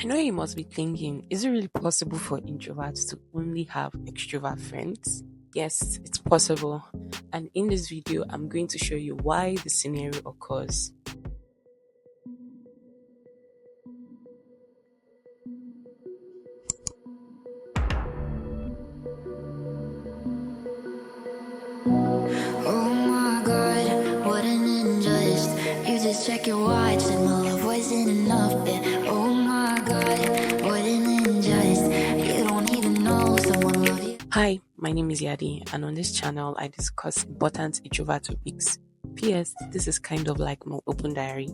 I know you must be thinking, is it really possible for introverts to only have extrovert friends? Yes, it's possible. And in this video, I'm going to show you why the scenario occurs. Oh my god, what an injustice. You just check your watch and my love wasn't enough. Oh my god, what an injustice. You don't even know someone love you. Hi, my name is Yadi, and on this channel, I discuss important introvert topics. P.S. This is kind of like my open diary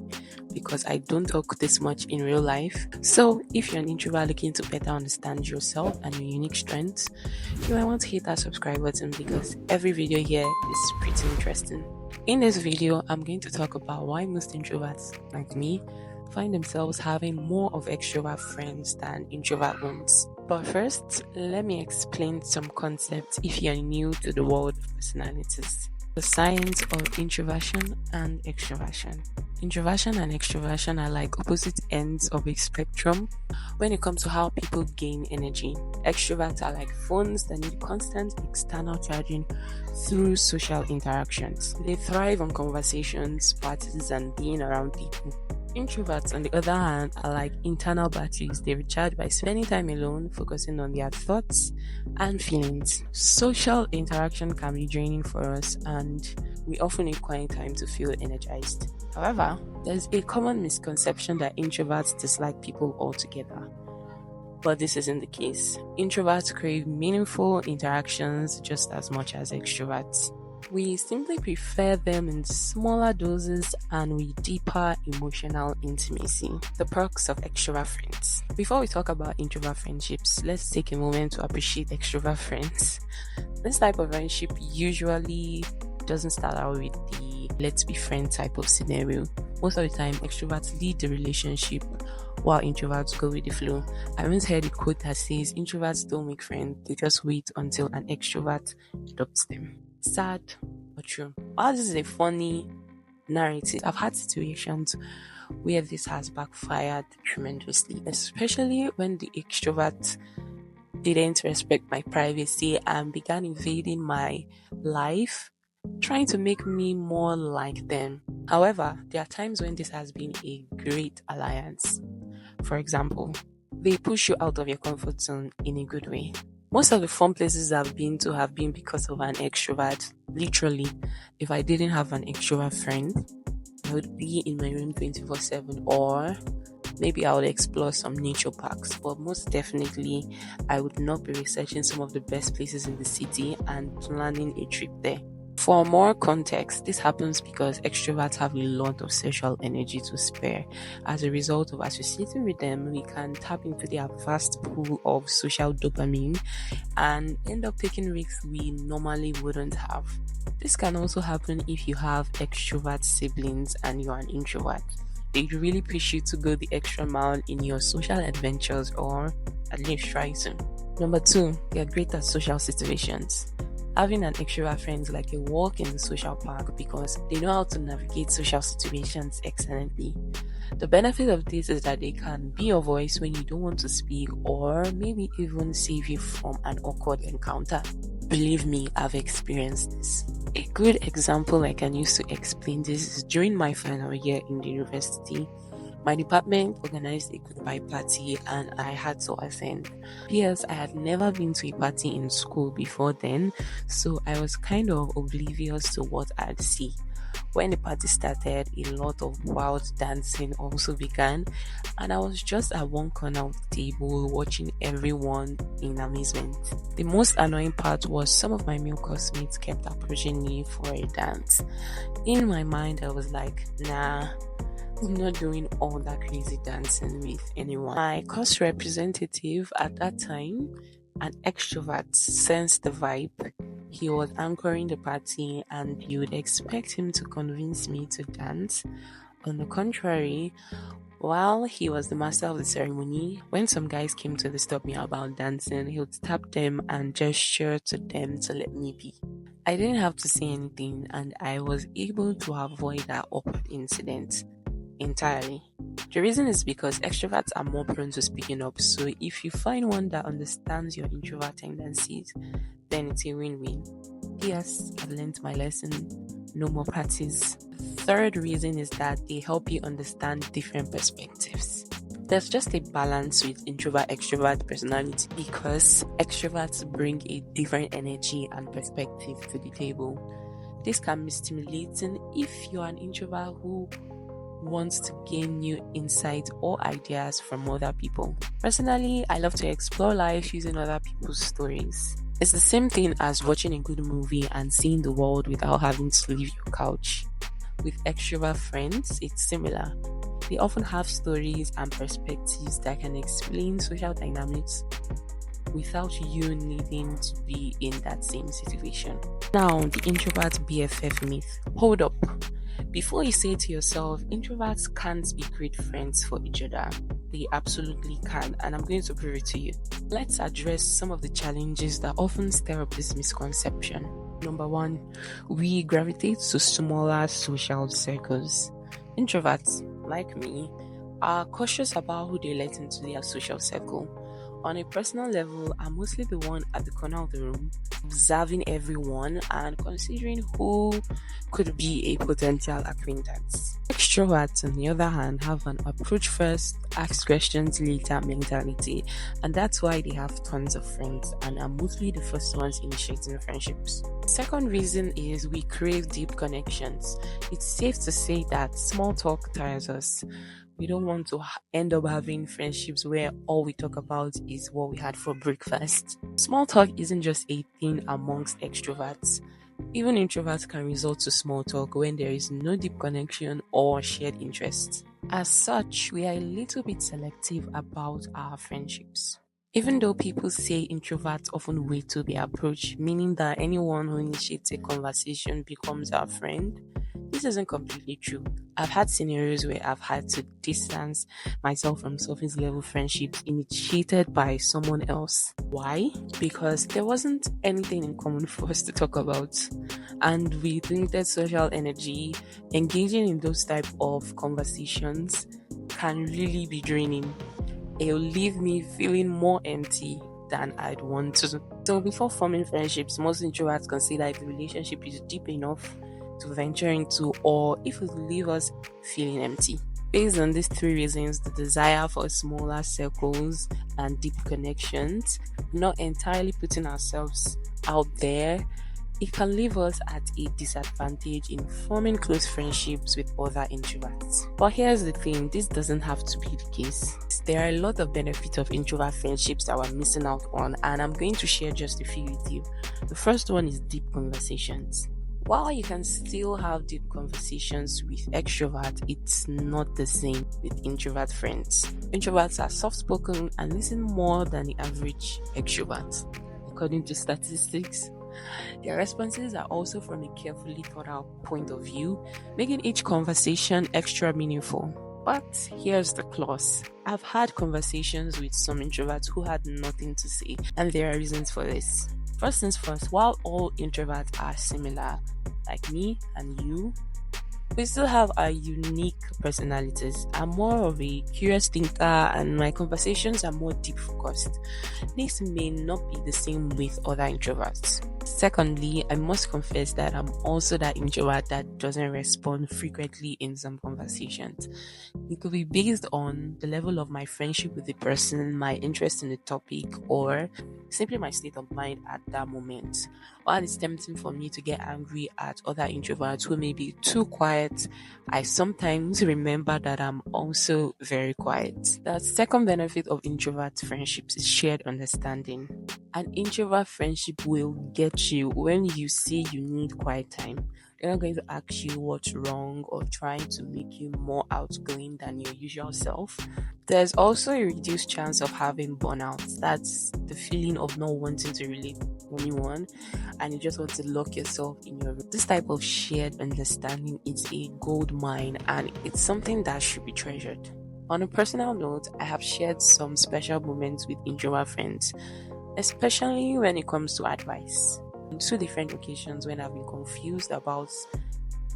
because I don't talk this much in real life. So, if you're an introvert looking to better understand yourself and your unique strengths, you might want to hit that subscribe button because every video here is pretty interesting. In this video, I'm going to talk about why most introverts, like me, find themselves having more of extrovert friends than introvert ones. But first, let me explain some concepts if you're new to the world of personalities. The science of introversion and extroversion. Introversion and extroversion are like opposite ends of a spectrum when it comes to how people gain energy. Extroverts are like phones that need constant external charging through social interactions. They thrive on conversations, parties, and being around people. Introverts, on the other hand, are like internal batteries. They recharge by spending time alone, focusing on their thoughts and feelings. Social interaction can be draining for us, and we often need quiet time to feel energized. However, there's a common misconception that introverts dislike people altogether. But this isn't the case. Introverts crave meaningful interactions just as much as extroverts. We simply prefer them in smaller doses and with deeper emotional intimacy. The perks of extrovert friends. Before we talk about introvert friendships, let's take a moment to appreciate extrovert friends. This type of friendship usually doesn't start out with the let's be friends type of scenario. Most of the time, extroverts lead the relationship while introverts go with the flow. I once heard a quote that says introverts don't make friends, they just wait until an extrovert adopts them. Sad but true. While this is a funny narrative, I've had situations where this has backfired tremendously, especially when the extrovert didn't respect my privacy and began invading my life, trying to make me more like them. However, there are times when this has been a great alliance. For example, they push you out of your comfort zone in a good way. Most of the fun places I've been to have been because of an extrovert. Literally, if I didn't have an extrovert friend, I would be in my room 24/7, or maybe I would explore some nature parks. But most definitely, I would not be researching some of the best places in the city and planning a trip there. For more context, this happens because extroverts have a lot of social energy to spare. As a result of associating with them, we can tap into their vast pool of social dopamine and end up taking risks we normally wouldn't have. This can also happen if you have extrovert siblings and you're an introvert. They really push you to go the extra mile in your social adventures, or at least try to. Number two, they are great at social situations. Having an extrovert friend is like a walk in the social park because they know how to navigate social situations excellently. The benefit of this is that they can be your voice when you don't want to speak, or maybe even save you from an awkward encounter. Believe me, I've experienced this. A good example I can use to explain this is during my final year in the university. My department organized a goodbye party and I had to attend. P.S. I had never been to a party in school before then, so I was kind of oblivious to what I'd see. When the party started, a lot of wild dancing also began, and I was just at one corner of the table watching everyone in amazement. The most annoying part was some of my male classmates kept approaching me for a dance. In my mind, I was like, nah, I'm not doing all that crazy dancing with anyone. My course representative at that time, an extrovert, sensed the vibe. He was anchoring the party, and you would expect him to convince me to dance. On the contrary, while he was the master of the ceremony, when some guys came to disturb me about dancing, he would tap them and gesture to them to let me be. I didn't have to say anything, and I was able to avoid that awkward incident entirely. The reason is because extroverts are more prone to speaking up. So if you find one that understands your introvert tendencies, then it's a win-win. Yes, I've learned my lesson. No more parties. Third reason is that they help you understand different perspectives. There's just a balance with introvert extrovert personality because extroverts bring a different energy and perspective to the table. This can be stimulating if you're an introvert who wants to gain new insights or ideas from other people. Personally, I love to explore life using other people's stories. It's the same thing as watching a good movie and seeing the world without having to leave your couch. With extrovert friends, it's similar. They often have stories and perspectives that can explain social dynamics without you needing to be in that same situation. Now, the introvert BFF myth. Hold up. Before you say to yourself, introverts can't be great friends for each other. They absolutely can, and I'm going to prove it to you. Let's address some of the challenges that often stir up this misconception. Number one, we gravitate to smaller social circles. Introverts, like me, are cautious about who they let into their social circle. On a personal level, I'm mostly the one at the corner of the room, observing everyone and considering who could be a potential acquaintance. Extroverts, on the other hand, have an approach first, ask questions later mentality, and that's why they have tons of friends and are mostly the first ones initiating friendships. Second reason is we crave deep connections. It's safe to say that small talk tires us. We don't want to end up having friendships where all we talk about is what we had for breakfast. Small talk isn't just a thing amongst extroverts. Even introverts can resort to small talk when there is no deep connection or shared interests. As such, we are a little bit selective about our friendships. Even though people say introverts often wait to be approached, meaning that anyone who initiates a conversation becomes our friend, this isn't completely true. I've had scenarios where I've had to distance myself from surface level friendships initiated by someone else. Why? Because there wasn't anything in common for us to talk about. And with limited social energy, engaging in those type of conversations can really be draining. It'll leave me feeling more empty than I'd want to. So before forming friendships, most introverts consider if the relationship is deep enough to venture into or if it will leave us feeling empty. Based on these three reasons, the desire for smaller circles and deep connections, not entirely putting ourselves out there, it can leave us at a disadvantage in forming close friendships with other introverts. But here's the thing, this doesn't have to be the case. There are a lot of benefits of introvert friendships that we're missing out on, and I'm going to share just a few with you. The first one is deep conversations. While you can still have deep conversations with extroverts, it's not the same with introvert friends. Introverts are soft-spoken and listen more than the average extrovert. According to statistics, their responses are also from a carefully thought out point of view, making each conversation extra meaningful. But here's the clause. I've had conversations with some introverts who had nothing to say, and there are reasons for this. First things first, while all introverts are similar, like me and you, we still have our unique personalities. I'm more of a curious thinker and my conversations are more deep focused. This may not be the same with other introverts. Secondly, I must confess that I'm also that introvert that doesn't respond frequently in some conversations. It could be based on the level of my friendship with the person, my interest in the topic, or simply my state of mind at that moment. While it's tempting for me to get angry at other introverts who may be too quiet, I sometimes remember that I'm also very quiet. The second benefit of introvert friendships is shared understanding. An introvert friendship will get you when you say you need quiet time. They're not going to ask you what's wrong or trying to make you more outgoing than your usual self. There's also a reduced chance of having burnout. That's the feeling of not wanting to relate to anyone and you just want to lock yourself in your room. This type of shared understanding is a gold mine and it's something that should be treasured. On a personal note, I have shared some special moments with introvert friends, especially when it comes to advice. On two different occasions when I've been confused about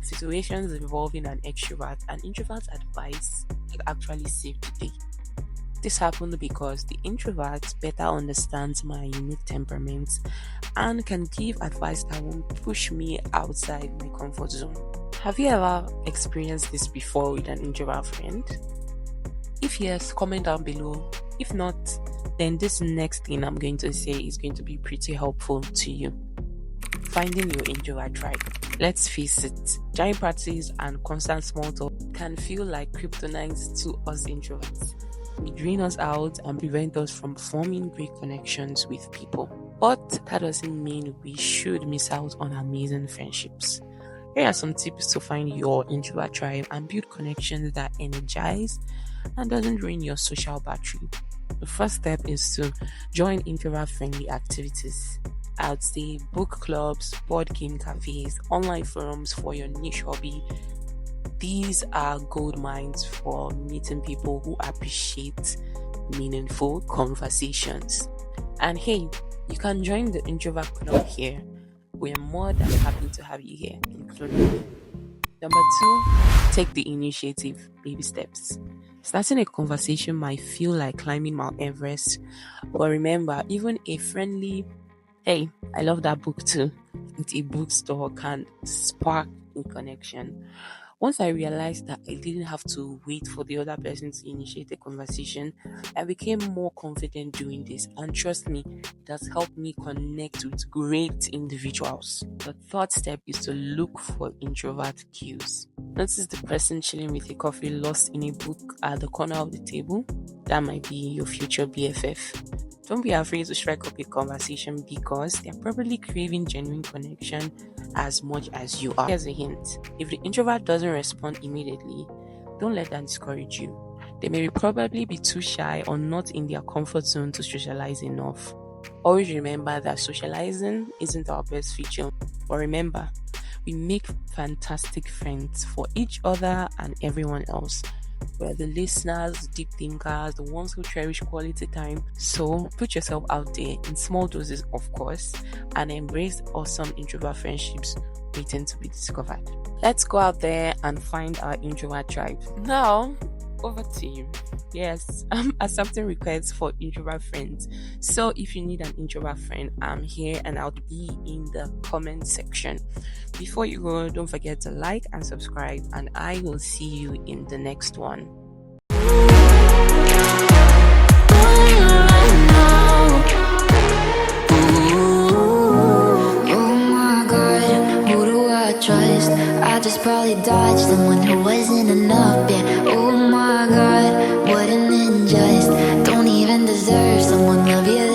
situations involving an extrovert, an introvert's advice could actually save the day. This happened because the introvert better understands my unique temperament and can give advice that won't push me outside my comfort zone. Have you ever experienced this before with an introvert friend? If yes, comment down below. If not, then this next thing I'm going to say is going to be pretty helpful to you. Finding your introvert tribe. Let's face it, giant parties and constant small talk can feel like kryptonite to us introverts. It drain us out and prevent us from forming great connections with people. But that doesn't mean we should miss out on amazing friendships. Here are some tips to find your introvert tribe and build connections that energize and doesn't drain your social battery. The first step is to join introvert friendly activities. I would say book clubs, board game cafes, online forums for your niche hobby. These are gold mines for meeting people who appreciate meaningful conversations. And hey, you can join the introvert club here. We're more than happy to have you here, including me. Number two, take the initiative, baby steps. Starting a conversation might feel like climbing Mount Everest, but remember, even a friendly, hey, I love that book too, at a bookstore can spark a connection. Once I realized that I didn't have to wait for the other person to initiate a conversation, I became more confident doing this. And trust me, it has helped me connect with great individuals. The third step is to look for introvert cues. Notice the person chilling with a coffee lost in a book at the corner of the table. That might be your future BFF. Don't be afraid to strike up a conversation because they're probably craving genuine connection as much as you are. Here's a hint. If the introvert doesn't respond immediately, don't let that discourage you. They may probably be too shy or not in their comfort zone to socialize enough. Always remember that socializing isn't our best feature. But remember, we make fantastic friends for each other and everyone else. We're the listeners, deep thinkers, the ones who cherish quality time. So put yourself out there in small doses, of course, and embrace awesome introvert friendships waiting to be discovered. Let's go out there and find our introvert tribe. Now, over to you. Yes, I'm accepting requests for introvert friends. So if you need an introvert friend, I'm here and I'll be in the comment section. Before you go, don't forget to like and subscribe, and I will see you in the next one. I just probably dodged someone who wasn't enough, yeah. Oh my god, what an injustice. Don't even deserve someone love you